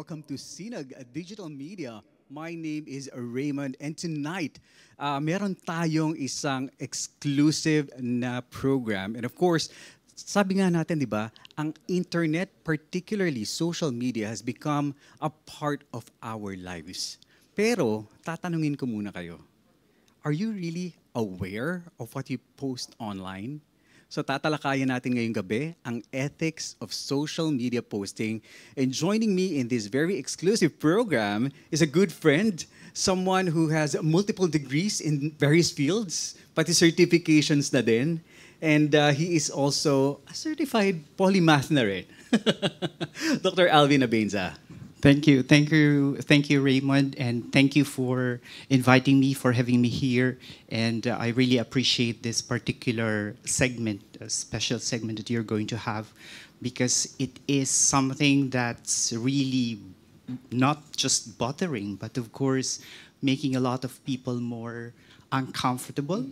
welcome to Sinag Digital Media. My name is Raymond and tonight, meron tayong isang exclusive na program. And of course, sabi nga natin, di ba, ang internet, particularly social media, has become a part of our lives. Pero, tatanungin ko muna kayo, are you really aware of what you post online? So tatalakayan natin ngayong gabi ang ethics of social media posting. And joining me in this very exclusive program is a good friend, someone who has multiple degrees in various fields, pati certifications na din. And he is also a certified polymath na rin. Dr. Alvin Abenza. Thank you, Raymond, and thank you for inviting me, for having me here. And I really appreciate this particular segment, a special segment that you're going to have, because it is something that's really not just bothering, but of course, making a lot of people more uncomfortable.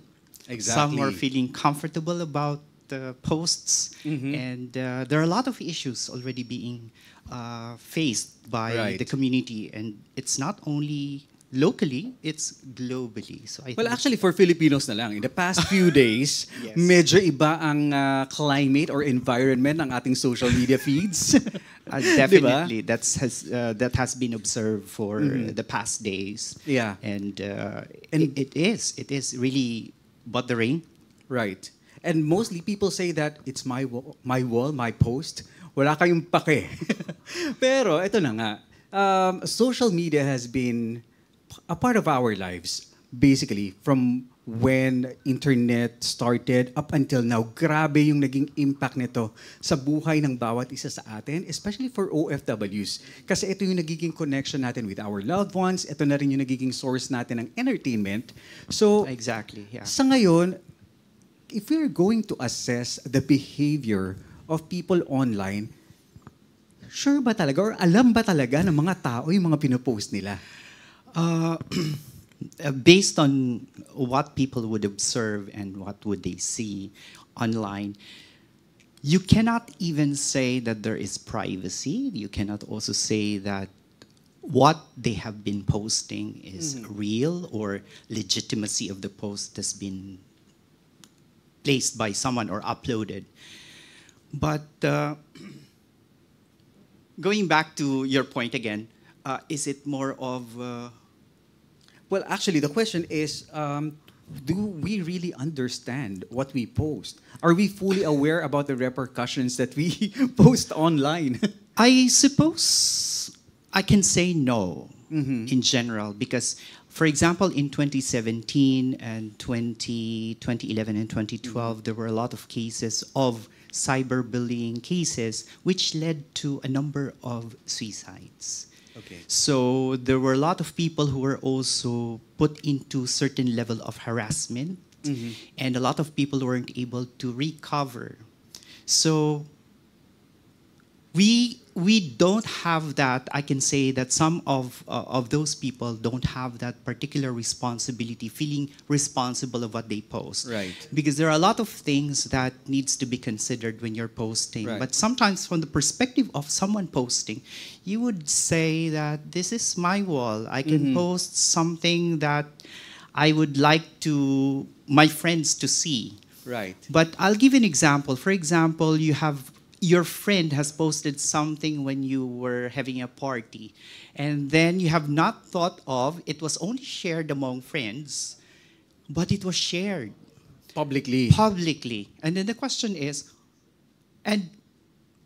Exactly. Some are feeling comfortable about the posts, and there are a lot of issues already being faced by the community, and it's not only locally, it's globally. So well, actually, for Filipinos na lang, in the past few days, Yes. medyo iba ang climate or environment ng ating social media feeds. Definitely, that has been observed for the past days. Yeah. And it is really bothering. Right. And mostly people say that it's my wall, my post. Wala kayong pake. Pero ito na nga, social media has been a part of our lives, basically, from when internet started up until now. Grabe yung naging impact nito sa buhay ng bawat isa sa atin, especially for OFWs. Kasi ito yung nagiging connection natin with our loved ones. Ito na rin yung nagiging source natin ng entertainment. So, Exactly, yeah. sa ngayon, if we're going to assess the behavior of people online, sure ba talaga or alam ba talaga ng mga tao yung mga pinopost nila? Based on what people would observe and what would they see online, you cannot even say that there is privacy. You cannot also say that what they have been posting is real, or legitimacy of the post has been placed by someone or uploaded. But going back to your point again, is it more of... Well, actually, the question is, do we really understand what we post? Are we fully aware about the repercussions that we post online? I suppose I can say no in general, because, for example, in 2017 and 2011 and 2012, there were a lot of cases of cyberbullying cases, which led to a number of suicides. Okay. So there were a lot of people who were also put into certain level of harassment, and a lot of people weren't able to recover. So we don't have that. I can say that some of those people don't have that particular responsibility, feeling responsible of what they post. Right. Because there are a lot of things that needs to be considered when you're posting. Right. But sometimes from the perspective of someone posting, you would say that this is my wall. I can post something that I would like to my friends to see. Right. But I'll give you an example. For example, your friend has posted something when you were having a party, and then you have not thought of, it was only shared among friends, but it was shared publicly. And then the question is, and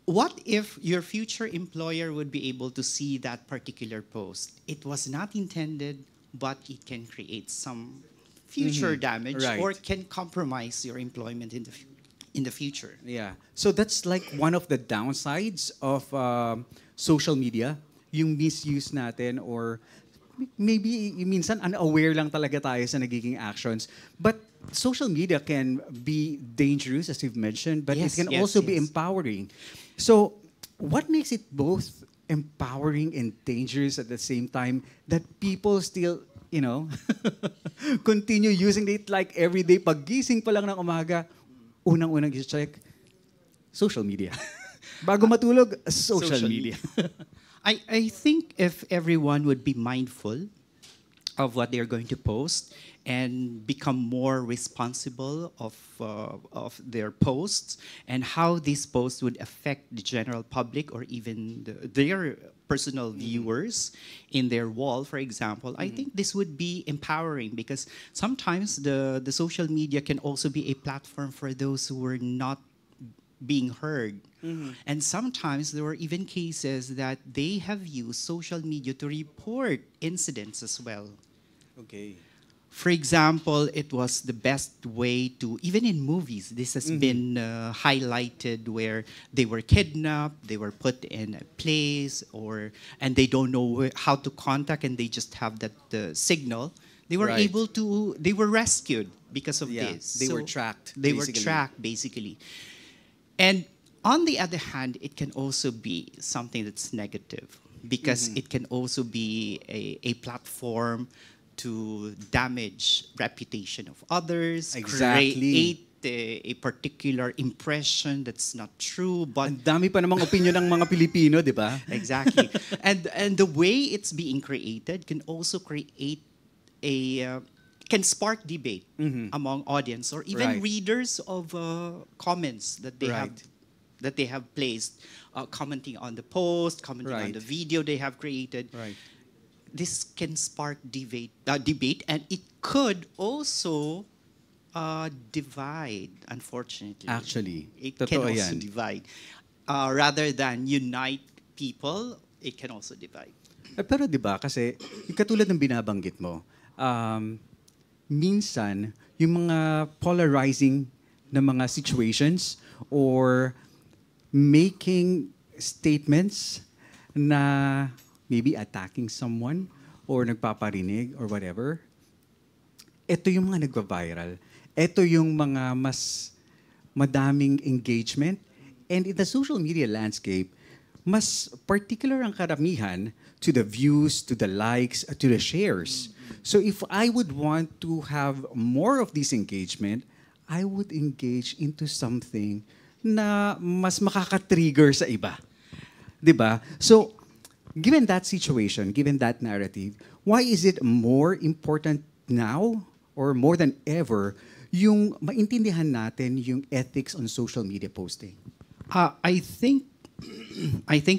what if your future employer would be able to see that particular post? It was not intended, but it can create some future damage, Right. or can compromise your employment in the future. Yeah. So that's like one of the downsides of social media, yung misuse natin, or maybe minsan unaware lang talaga tayo sa nagiging actions. But social media can be dangerous, as you've mentioned, but Yes, it can yes, also be yes. empowering. So what makes it both empowering and dangerous at the same time that people still, continue using it like every day? Paggising pa lang ng umaga, unang-unang i-check, social media. Bago matulog, social media. I think if everyone would be mindful of what they're going to post and become more responsible of their posts and how these posts would affect the general public or even their personal viewers in their wall, for example, I think this would be empowering because sometimes the social media can also be a platform for those who were not being heard. And sometimes there were even cases that they have used social media to report incidents as well. Okay. For example, it was the best way to, even in movies, this has been highlighted where they were kidnapped, they were put in a place, and they don't know how to contact, and they just have that signal. They were Right. they were rescued because of Yeah, this. they were tracked, They were basically. tracked, basically. And on the other hand, it can also be something that's negative because it can also be a platform to damage reputation of others, Exactly. create a particular impression that's not true, but Ang dami pa namang opinion ng mga Pilipino, di ba? exactly. And the way it's being created can also create can spark debate among audience or even Right. readers of comments that Right. they have placed, commenting on the post, commenting on Right. the video they have created. Right. This can spark debate, and it could also divide. Unfortunately, Actually, it can totoo also yan. divide. Rather than unite people, it can also divide. Pero 'di ba kasi yung katulad ng binabanggit mo, minsan yung mga polarizing na mga situations or making statements na maybe attacking someone or nagpaparinig or whatever, ito yung mga nagva-viral. Ito yung mga mas madaming engagement. And in the social media landscape, mas particular ang karamihan to the views, to the likes, to the shares. So if I would want to have more of this engagement, I would engage into something na mas makaka-trigger sa iba. 'Di ba? So, given that situation, given that narrative, why is it more important now or more than ever yung maintindihan natin yung ethics on social media posting? I think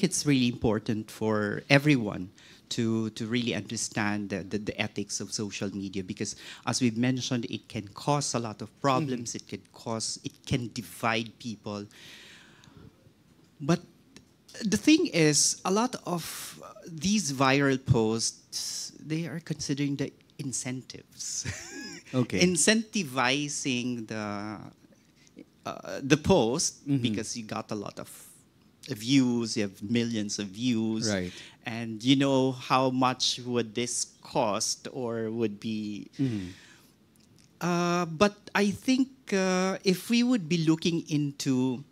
it's really important for everyone to really understand the ethics of social media because, as we've mentioned, it can cause a lot of problems. It can divide people. But the thing is, a lot of these viral posts, they are considering the incentives. Okay. Incentivizing the post because you got a lot of views, you have millions of views, Right. and you know how much would this cost or would be. But I think if we would be looking into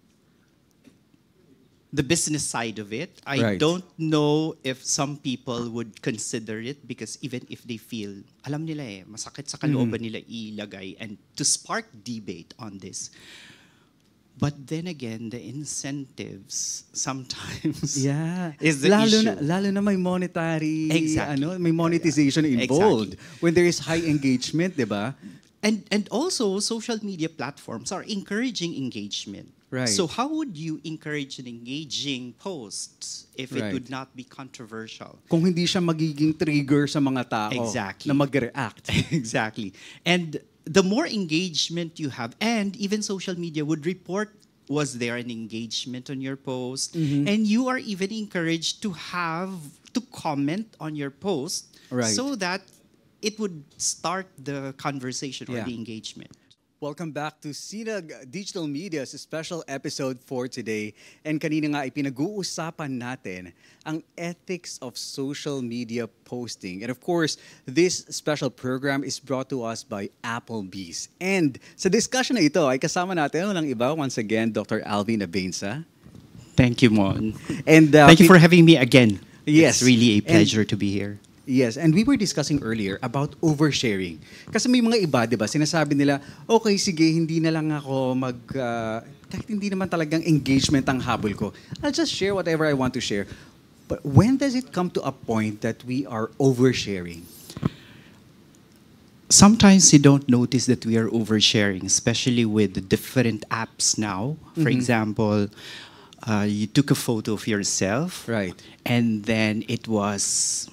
the business side of it, I Right. don't know if some people would consider it because even if they feel, alam nila masakit sa kalooban nila ilagay and to spark debate on this. But then again, the incentives sometimes Yeah. is the issue. Lalo na may monetary, Exactly. may monetization involved. Exactly. When there is high engagement, 'di ba? And also, social media platforms are encouraging engagement. Right. So how would you encourage an engaging post if it Right. would not be controversial? Kung hindi siya magiging trigger sa mga tao Exactly. na mag-react. Exactly. And the more engagement you have, and even social media would report, was there an engagement on your post? And you are even encouraged to comment on your post Right. so that it would start the conversation or Yeah. the engagement. Welcome back to Sinag Digital Media's special episode for today. And kanina nga ipinag-uusapan natin ang ethics of social media posting. And of course, this special program is brought to us by Applebee's. And sa discussion na ito ay kasama natin ng iba, once again, Dr. Alvin Abenza. Thank you, Mon. And Thank you for having me again. Yes. It's really a And- pleasure to be here. Yes, and we were discussing earlier about oversharing. Kasi may mga iba, di ba, sinasabi nila, okay, sige, hindi na lang ako kahit hindi naman talagang engagement ang habol ko. I'll just share whatever I want to share. But when does it come to a point that we are oversharing? Sometimes you don't notice that we are oversharing, especially with the different apps now. For example, you took a photo of yourself, Right. and then it was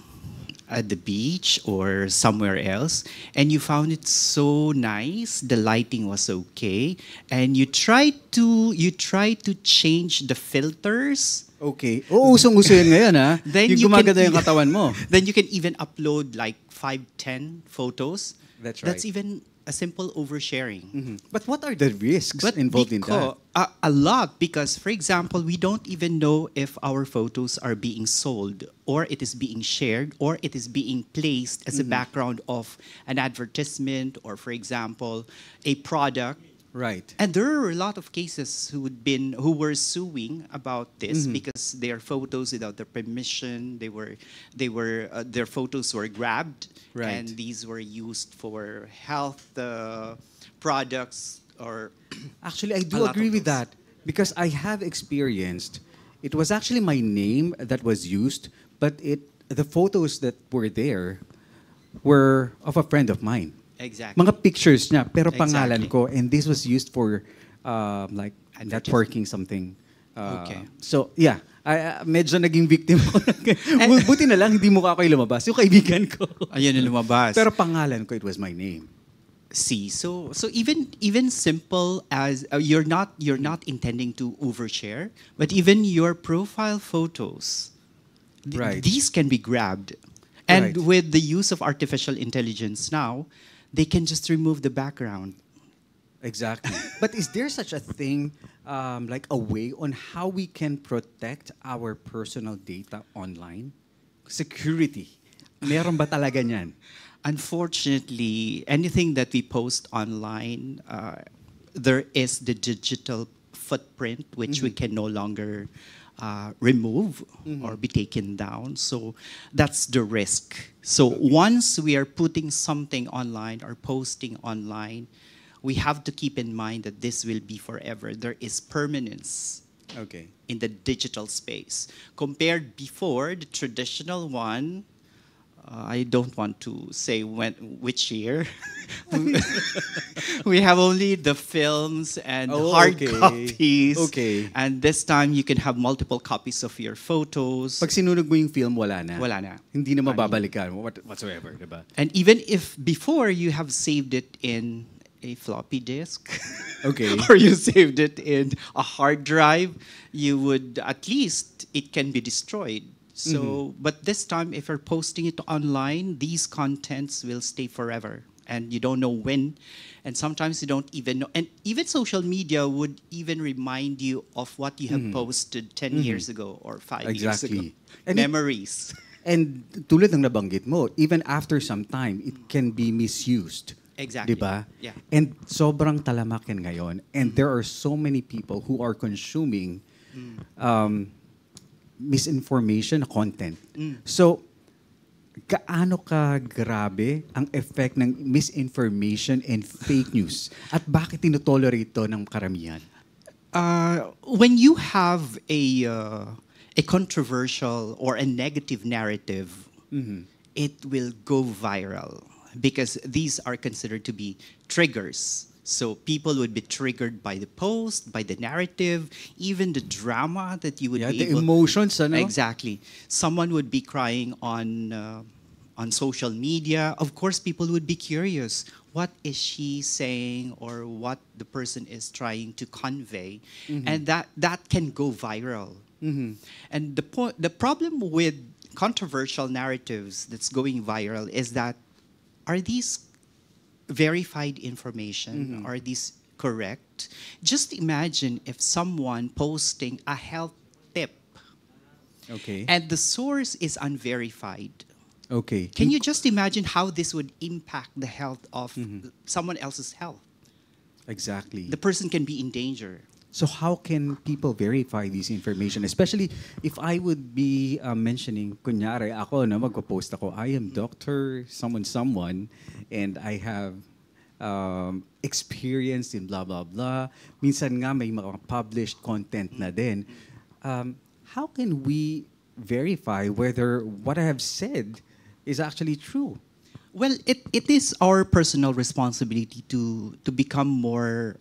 at the beach or somewhere else, and you found it so nice. The lighting was okay, and you try to change the filters. Okay. Oo, usong-uso yun ngayon, ha? Then yung you can gumaganda yung even- katawan mo. Then you can even upload like 5, 10 photos. That's That's right. even a simple oversharing. But what are the risks involved in that? A lot, because, for example, we don't even know if our photos are being sold, or it is being shared, or it is being placed as a background of an advertisement, or, for example, a product. Right. And there are a lot of cases who were suing about this because their photos without their permission, their photos were grabbed, Right. and these were used for health products or Actually, I a do lot agree of with those. that because I have experienced. It was actually my name that was used, but the photos that were there were of a friend of mine. Exactly. Mga pictures niya, pero pangalan Exactly. ko, and this was used for like Advertising. networking something. Okay. So, yeah. Medyo naging victim ko. Buti na lang, hindi mukha ko yung lumabas. Yung kaibigan ko. Ayun na lumabas. Pero pangalan ko, it was my name. See, so even simple as you're not intending to overshare, but even your profile photos, Right. these can be grabbed, and Right. with the use of artificial intelligence now, they can just remove the background. Exactly. But is there such a thing, like a way on how we can protect our personal data online? Security. Meron ba talaga niyan? Unfortunately, anything that we post online, there is the digital footprint, which we can no longer remove or be taken down. So that's the risk. So once we are putting something online or posting online, we have to keep in mind that this will be forever. There is permanence Okay. in the digital space. Compared before, the traditional one, I don't want to say which year. We have only the films and Oh, hard okay. copies. Okay. And this time you can have multiple copies of your photos. Pag sinunog mo yung film, wala na. Wala na. Hindi na Ano? mababalikan whatsoever, diba? And even if before you have saved it in a floppy disk, Okay. or you saved it in a hard drive, you would at least it can be destroyed. So, but this time, if you're posting it online, these contents will stay forever, and you don't know when, and sometimes you don't even know. And even social media would even remind you of what you have posted 10 years ago or 5 years ago. Exactly. And it- Memories. And tulad ng nabanggit mo, even after some time, it can be misused. Exactly. Diba? Yeah. And sobrang talamak yan ngayon. And there are so many people who are consuming misinformation na content. So, gaano ka grabe ang effect ng misinformation and fake news? At bakit tinotolerate to ng karamihan? When you have a controversial or a negative narrative, it will go viral because these are considered to be triggers. So people would be triggered by the post, by the narrative, even the drama that you would Yeah, be the able. emotions, ano? Exactly. Someone would be crying on social media. Of course, people would be curious. What is she saying, or what the person is trying to convey, and that can go viral. And the problem with controversial narratives that's going viral is that, are these verified information? Are these correct? Just imagine if someone posting a health tip Okay. and the source is unverified. Okay. Can you just imagine how this would impact the health of someone else's health? Exactly. The person can be in danger. So how can people verify this information? Especially if I would be mentioning, kunyari ako na magpo-post ako, I am Dr. someone, and I have experience in blah, blah, blah. Minsan nga may mga published content na din. How can we verify whether what I have said is actually true? Well, it is our personal responsibility to become more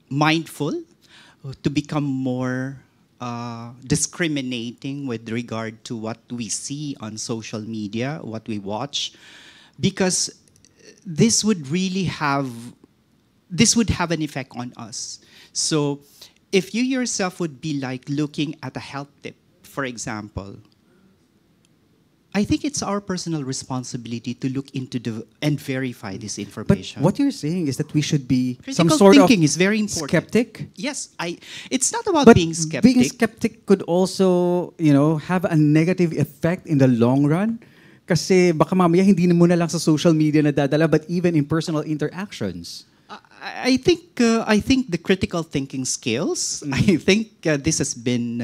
mindful, to become more discriminating with regard to what we see on social media, what we watch, because this would really have this would have an effect on us. So, if you yourself would be like looking at a health tip, for example, I think it's our personal responsibility to look into and verify this But information. what you're saying is that we should be some Critical sort of thinking is very important. skeptic. Yes, it's not about But being skeptic. being skeptic could also, have a negative effect in the long run. Kasi baka mamaya hindi na muna lang sa social media nadadala, but even in personal interactions. I think the critical thinking skills. I think this has been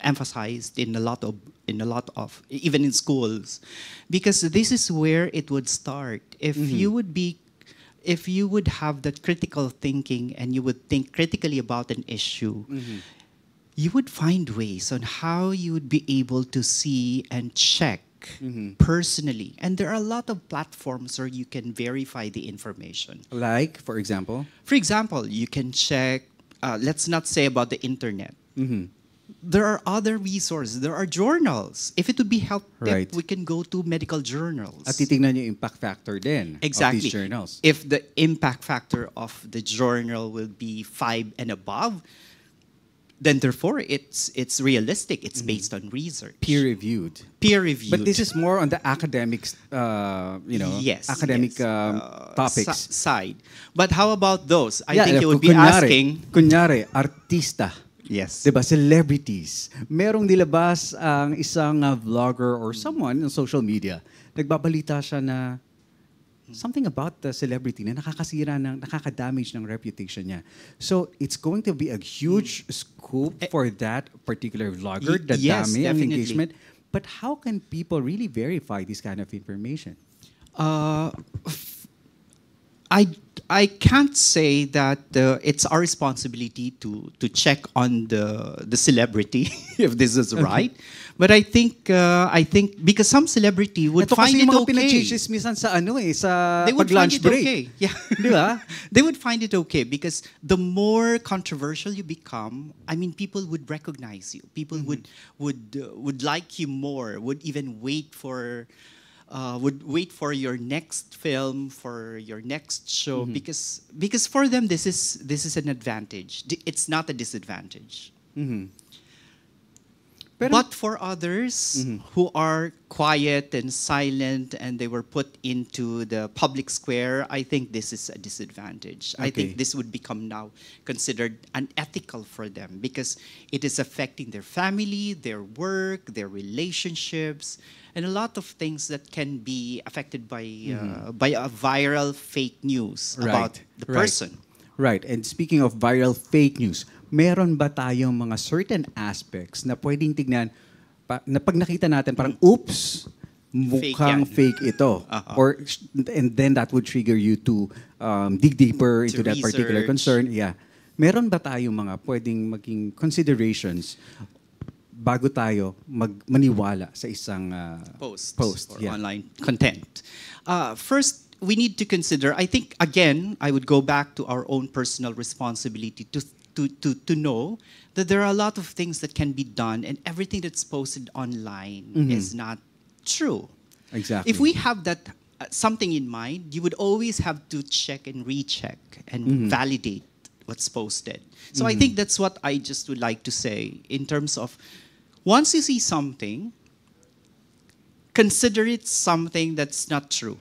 emphasized in a lot of even in schools, because this is where it would start. If you would have that critical thinking and you would think critically about an issue, you would find ways on how you would be able to see and check personally. And there are a lot of platforms where you can verify the information. Like, for example? For example, you can check, let's not say about the internet. There are other resources. There are journals. If it would be health tip, Right. we can go to medical journals. At titignan yung impact factor din Exactly. of these journals. If the impact factor of the journal will be 5 and above, then therefore it's realistic. It's based on research. Peer-reviewed. Peer-reviewed. But this is more on the academics, yes, academic yes. topics. Side. But how about those? I Yeah, think you would be kunyari, asking. Kunyari, artista. Yes. Diba? Celebrities. Merong nilabas ang isang vlogger or someone on social media. Nagbabalita siya na something about the celebrity na nakaka-damage ng reputation niya. So, it's going to be a huge scoop for that particular vlogger, the Yes, dami ang definitely. engagement. But how can people really verify this kind of information? I can't say that it's our responsibility to check on the celebrity if this is right, but I think because some celebrity would Ito find kasi it yung mga okay. pinagchichismisan sa sa They would find pag-lunch it break. okay. Yeah. Di ba? They would find it okay because the more controversial you become, I mean, people would recognize you. People would like you more. Would even wait for your next film, for your next show, because for them this is an advantage. It's not a disadvantage. Pero- But for others who are quiet and silent and they were put into the public square, I think this is a disadvantage. I Okay. think this would become now considered unethical for them because it is affecting their family, their work, their relationships, and a lot of things that can be affected by a viral fake news about the person. Right. And speaking of viral fake news, meron ba tayong mga certain aspects na pwedeng tignan na pag nakita natin parang oops, mukhang yan. fake ito. And then that would trigger you to dig deeper into that particular research. concern. Yeah. Meron ba tayong mga pwedeng maging considerations bago tayo maniwala sa isang Post or yeah. online content. First, we need to consider, I think, again, I would go back to our own personal responsibility to know that there are a lot of things that can be done and everything that's posted online is not true. Exactly. If we have that something in mind, you would always have to check and recheck and validate what's posted. So I think that's what I just would like to say in terms of once you see something, consider it something that's not true.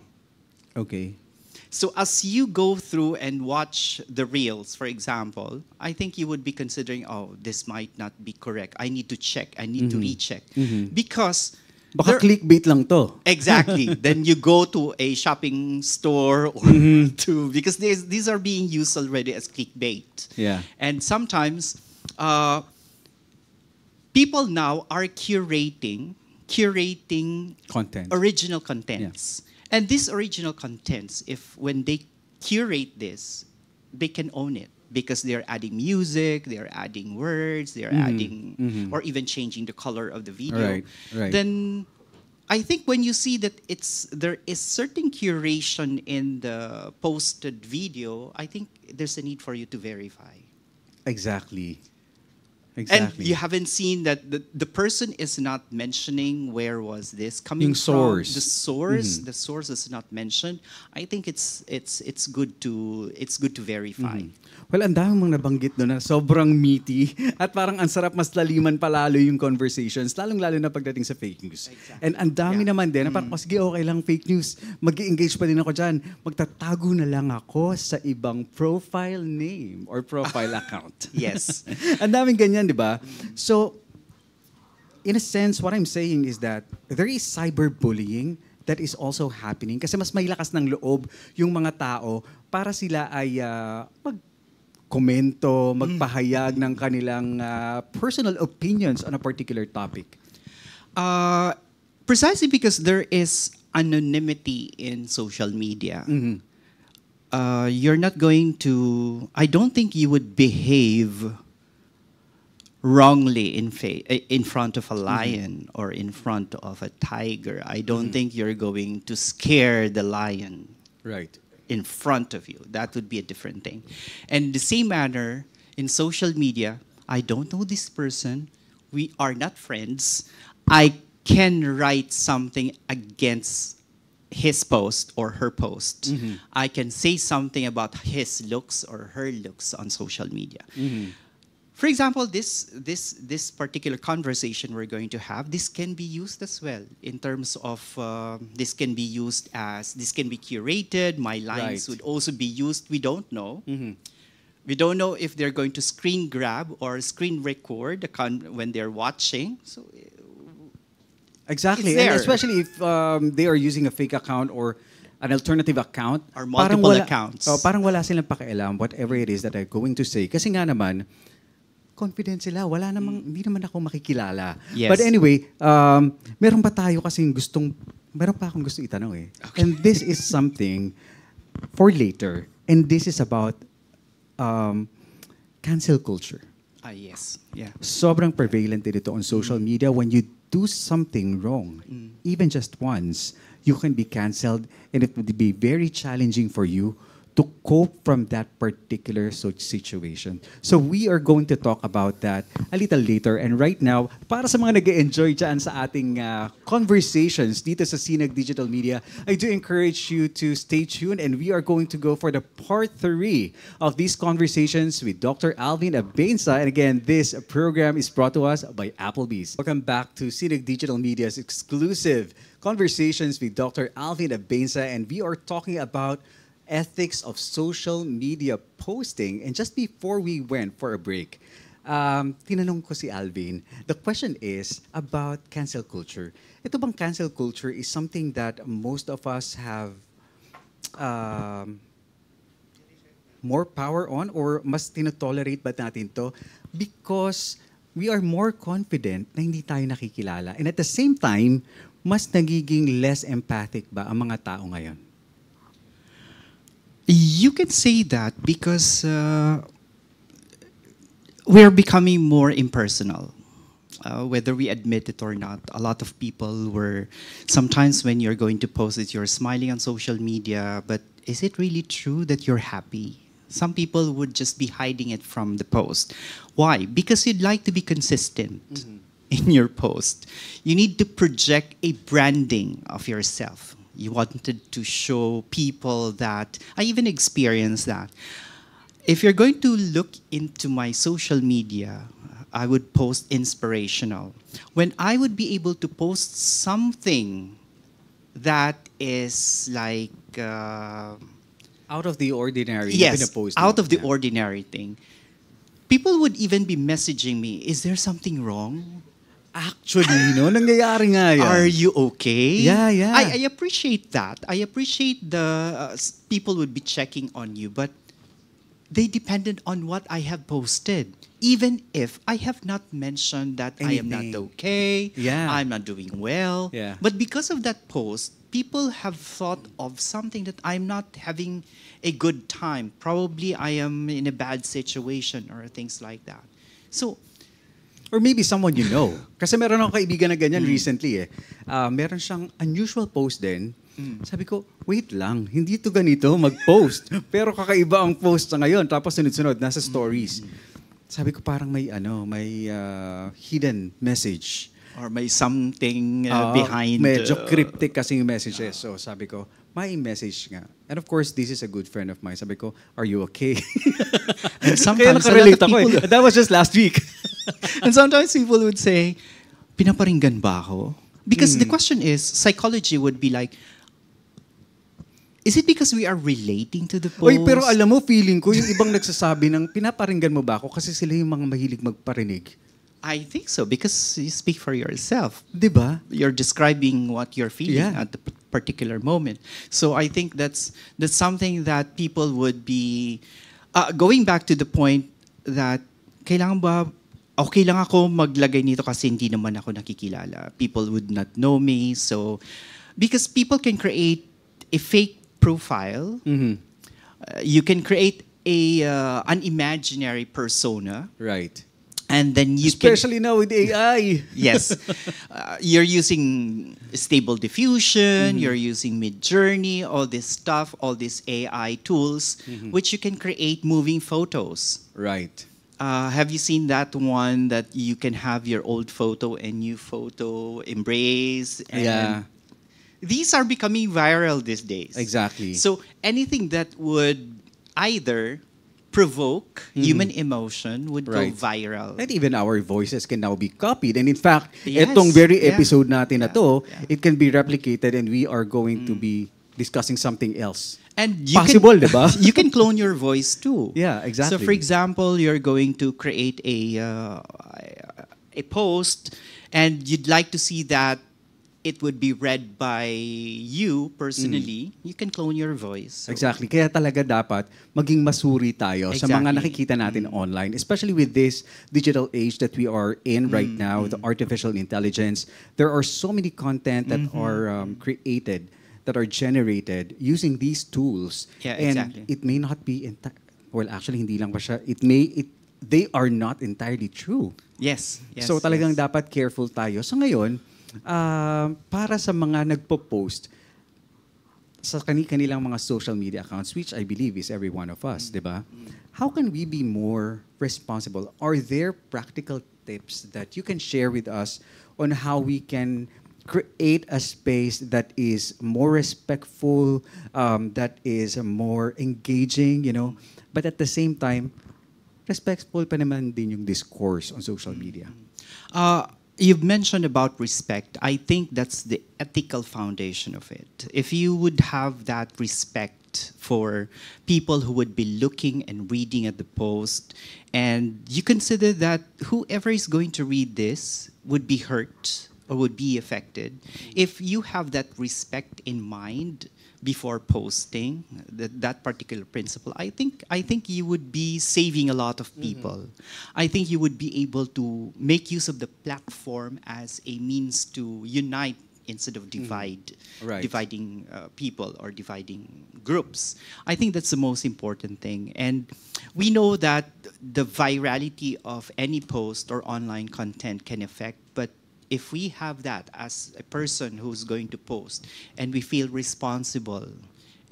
Okay. So as you go through and watch the reels, for example, I think you would be considering, oh, this might not be correct. I need to check. I need to recheck. Because Baka there- clickbait lang to. Exactly. Then you go to a shopping store or because these are being used already as clickbait. Yeah. And sometimes people now are curating Content. original contents. And these original contents, if when they curate this, they can own it. because they're adding music, they're adding words, they're adding, or even changing the color of the video, Right, right. then I think when you see that there is certain curation in the posted video, I think there's a need for you to verify. Exactly. And Exactly. you haven't seen that the person is not mentioning where was this coming Yung from. source. The source is not mentioned. I think it's good to verify. Well, ang dami mong nabanggit doon na sobrang meaty at parang ang sarap mas laliman palalo yung conversations, lalong-lalo na pagdating sa fake news. Exactly. And ang dami Yeah. naman din na parang, sige, okay lang fake news. Mag-engage pa din ako dyan. Magtatago na lang ako sa ibang profile name or profile account. Yes. Ang daming ganyan, di ba? So, in a sense, what I'm saying is that there is cyberbullying that is also happening kasi mas may lakas ng loob yung mga tao para sila ay magkomento, magpahayag ng kanilang personal opinions on a particular topic. Precisely because there is anonymity in social media. You're not going to. I don't think you would behave wrongly in front of a lion or in front of a tiger. I don't think you're going to scare the lion Right. in front of you. That would be a different thing. And the same manner in social media, I don't know this person. We are not friends. I can write something against his post or her post. I can say something about his looks or her looks on social media. For example, this particular conversation we're going to have, this can be used as well in terms of this can be curated. My lines Right. would also be used. We don't know. We don't know if they're going to screen grab or screen record when they're watching. So Exactly. It's And there. especially if they are using a fake account or an alternative account. Or parang multiple wala- accounts. Parang wala silang pakialam, whatever it is that I'm going to say. Kasi nga naman, confident sila. Wala namang, hindi naman ako makikilala. Yes. But anyway, meron pa tayo kasing meron pa akong gusto itanong eh. And this is something for later. And this is about cancel culture. yes, yeah. Sobrang prevalent din ito on social media. When you do something wrong, even just once, you can be canceled and it would be very challenging for you to cope from that particular situation. So we are going to talk about that a little later. And right now, para sa mga nag-enjoy dyan sa ating conversations dito sa Sinag Digital Media, I do encourage you to stay tuned and we are going to go for the part 3 of these conversations with Dr. Alvin Abenza. And again, this program is brought to us by Applebee's. Welcome back to Sinag Digital Media's exclusive conversations with Dr. Alvin Abenza, and we are talking about ethics of social media posting. And just before we went for a break, tinanong ko si Alvin, the question is about cancel culture. Ito bang cancel culture is something that most of us have more power on or mas tinotolerate ba natin to because we are more confident na hindi tayo nakikilala. And at the same time, mas nagiging less empathic ba ang mga tao ngayon? You can say that because we're becoming more impersonal. Whether we admit it or not, a lot of people were, sometimes when you're going to post it, you're smiling on social media, but is it really true that you're happy? Some people would just be hiding it from the post. Why? Because you'd like to be consistent in your post. You need to project a branding of yourself. You wanted to show people that, I even experienced that. If you're going to look into my social media, I would post inspirational. When I would be able to post something that is like, Out of the ordinary. yes, pinapost out mo. of the Yeah. ordinary thing, people would even be messaging me, is there something wrong? Actually, no, nangyayari nga yan. Are you okay? Yeah, yeah. I appreciate that. I appreciate the people would be checking on you, but they depended on what I have posted. Even if I have not mentioned that I am not Anything. okay, Yeah. I'm not doing well. Yeah. But because of that post, people have thought of something that I'm not having a good time. Probably I am in a bad situation or things like that. So, Or maybe someone you know. Kasi meron akong kaibigan na ganyan recently eh. Meron siyang unusual post din. Sabi ko, wait lang, hindi to ganito mag-post. Pero kakaiba ang post sa ngayon. Tapos sunod-sunod, nasa stories. Sabi ko parang may hidden message. or may something Oo, behind. Medyo cryptic kasi yung messages. So sabi ko, may message nga. And of course, this is a good friend of mine. Sabi ko, are you okay? And Kaya sometimes nakarelate a lot ako of eh. people, That was just last week. and sometimes people would say, pinaparinggan ba ako? Because the question is, psychology would be like, is it because we are relating to the post? Oy, pero alam mo, feeling ko, yung ibang nagsasabi ng pinaparinggan mo ba ako kasi sila yung mga mahilig magparinig. I think so, because you speak for yourself. Di ba? You're describing what you're feeling Yeah. at the particular moment. So I think that's something that people would be going back to the point that kailangan ba okay lang ako maglagay nito kasi hindi naman ako nakikilala. People would not know me. So because people can create a fake profile, you can create an imaginary persona, Right. and then you can Especially now with AI. yes. You're using stable diffusion, you're using Mid-Journey, all this stuff, all these AI tools, which you can create moving photos. Right. Have you seen that one that you can have your old photo and new photo embrace? And Yeah. these are becoming viral these days. Exactly. So anything that would either provoke human emotion would Right. go viral. And even our voices can now be copied. And in fact, Yes, itong very yeah. episode natin na to, Yeah. it can be replicated and we are going to be discussing something else. And you Possible, can, diba? You can clone your voice too. Yeah, exactly. So, for example, you're going to create a post, and you'd like to see that it would be read by you personally. You can clone your voice. So- Exactly. Kaya talaga dapat maging masuri tayo sa mga Exactly. nakikita natin online, especially with this digital age that we are in right now, the artificial intelligence. There are so many content that are created, that are generated using these tools. Yeah, and exactly. it may not be, well, actually, hindi lang pa siya, they are not entirely true. Yes. Yes. So talagang yes. dapat careful tayo. So ngayon, para sa mga nagpo-post sa kanilang mga social media accounts, which I believe is every one of us, di ba? How can we be more responsible? Are there practical tips that you can share with us on how we can create a space that is more respectful, that is more engaging, but at the same time, respectful pa naman din yung discourse on social media? You've mentioned about respect. I think that's the ethical foundation of it. If you would have that respect for people who would be looking and reading at the post, and you consider that whoever is going to read this would be hurt or would be affected, if you have that respect in mind before posting that particular principle, I think you would be saving a lot of people. I think you would be able to make use of the platform as a means to unite instead of Right. dividing people or dividing groups. I think that's the most important thing. And we know that the virality of any post or online content can affect, but if we have that as a person who's going to post and we feel responsible,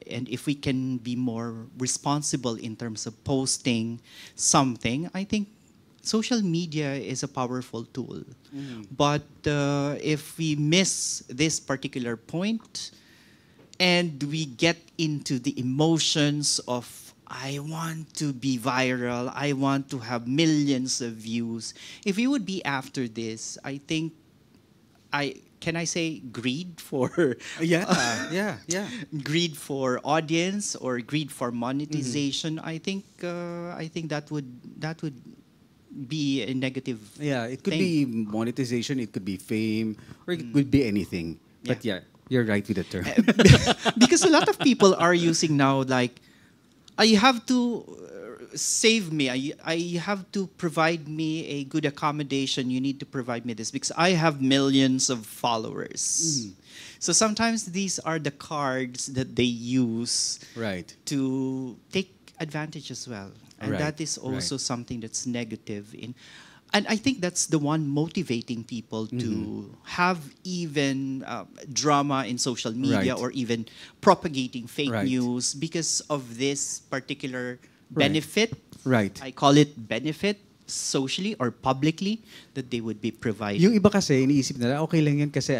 and if we can be more responsible in terms of posting something, I think social media is a powerful tool. But if we miss this particular point and we get into the emotions of I want to be viral, I want to have millions of views, if we would be after this, I think can I say greed for Yeah. greed for audience or greed for monetization? I think that would be a negative. Yeah, it could thing. be monetization, it could be fame, or it could be anything. But yeah, you're right with the term. Because a lot of people are using now like you have to save me. I have to provide me a good accommodation. You need to provide me this because I have millions of followers. So sometimes these are the cards that they use Right. to take advantage as well. And Right, that is also right. something that's negative in, and I think that's the one motivating people to have even drama in social media Right. or even propagating fake Right. news because of this particular Right. benefit. Right. I call it benefit socially or publicly that they would be providing. Yung iba kasi, iniisip nila, okay lang yun kasi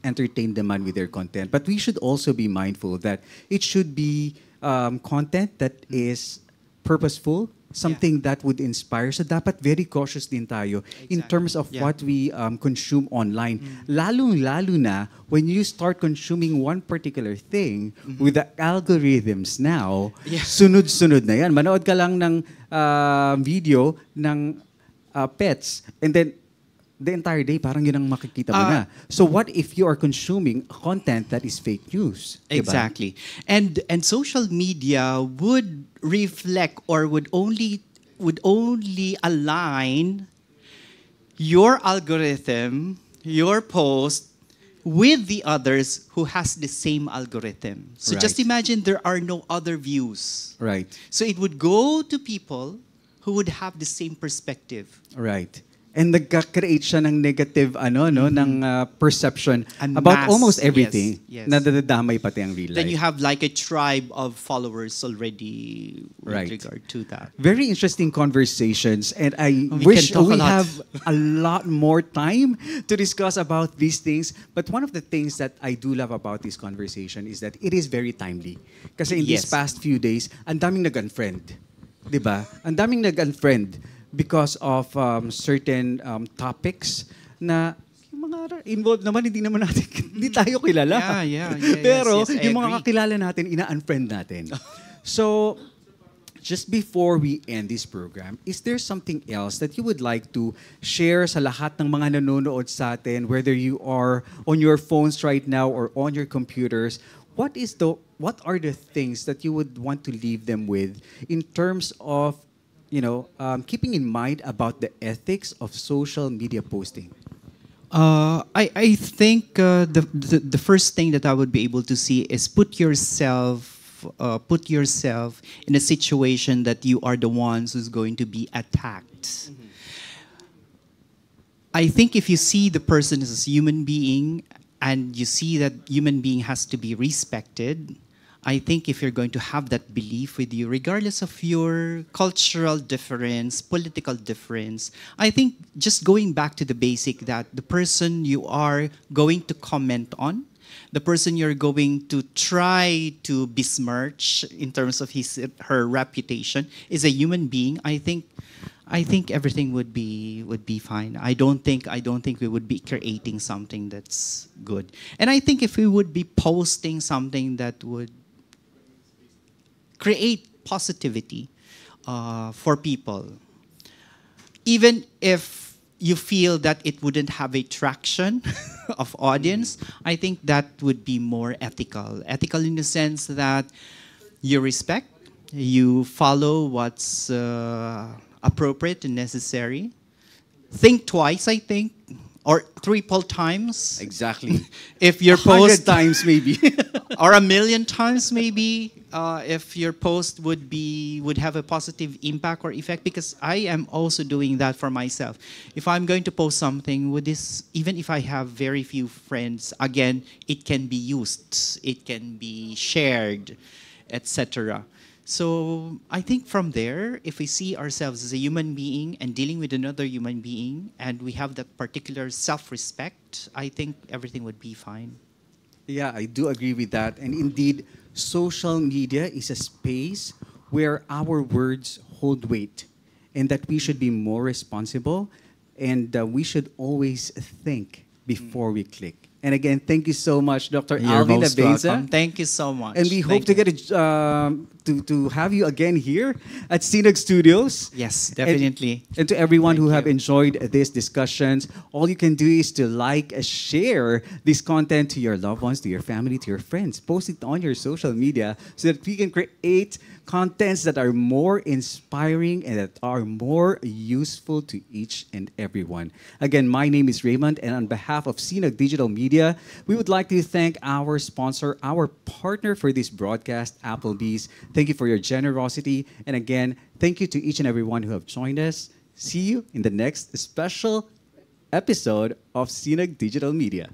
entertain naman with their content. But we should also be mindful that it should be content that is purposeful, something that would inspire. So dapat very cautious din tayo in Exactly. terms of Yeah. what we consume online. Lalong-lalo na when you start consuming one particular thing with the algorithms now, Yeah. sunod-sunod na yan. Manood ka lang ng video ng pets and then the entire day, parang yun ang makikita mo na. So what if you are consuming content that is fake news? Diba? Exactly. And social media would reflect or would only align your algorithm, your post with the others who has the same algorithm. So just Right. imagine there are no other views. Right. So it would go to people who would have the same perspective. Right. And nagka-create siya ng negative ng perception And about mass, almost everything. yes, yes. Nadadamay pati ang real life. Then you have like a tribe of followers already with Right. regard to that. Very interesting conversations, and I We wish can talk we a lot. have a lot more time to discuss about these things. But one of the things that I do love about this conversation is that it is very timely. Kasi in these Yes. past few days, ang daming nag-unfriend. 'Di ba? Ang daming nag-unfriend because of certain topics na yung mga involved naman, hindi naman natin, hindi tayo kilala. Yeah, Pero yes, I yung mga agree. kakilala natin, ina-unfriend natin. So, just before we end this program, is there something else that you would like to share sa lahat ng mga nanonood sa atin, whether you are on your phones right now or on your computers? What are the things that you would want to leave them with in terms of, keeping in mind about the ethics of social media posting? I think the first thing that I would be able to see is put yourself in a situation that you are the ones who's going to be attacked. I think if you see the person as a human being and you see that human being has to be respected, I think if you're going to have that belief with you, regardless of your cultural difference, political difference, I think just going back to the basic that the person you are going to comment on, the person you're going to try to besmirch in terms of her reputation is a human being. I think everything would be fine. I don't think we would be creating something that's good. And I think if we would be posting something that would create positivity for people, even if you feel that it wouldn't have a traction of audience, I think that would be more ethical. Ethical in the sense that you respect, you follow what's appropriate and necessary. Think twice, I think, or triple times. Exactly. If your 100 post times maybe. or 1,000,000 times maybe, if your post would have a positive impact or effect, because I am also doing that for myself. If I'm going to post something with this, even if I have very few friends, again, it can be used, it can be shared, etc. So I think from there, if we see ourselves as a human being and dealing with another human being, and we have that particular self-respect, I think everything would be fine. Yeah, I do agree with that. And indeed, social media is a space where our words hold weight and that we should be more responsible and we should always think before we click. And again, thank you so much, Dr. You're Alvin most Abeza. welcome. Thank you so much. And we hope to Thank get to have you again here at CNUG Studios. Yes, definitely. And to everyone who Thank have you. enjoyed these discussions, all you can do is to like, share this content to your loved ones, to your family, to your friends. Post it on your social media so that we can create contents that are more inspiring and that are more useful to each and everyone. Again, my name is Raymond, and on behalf of CNAG Digital Media, we would like to thank our sponsor, our partner for this broadcast, Applebee's. Thank you for your generosity. And again, thank you to each and everyone who have joined us. See you in the next special episode of CNAG Digital Media.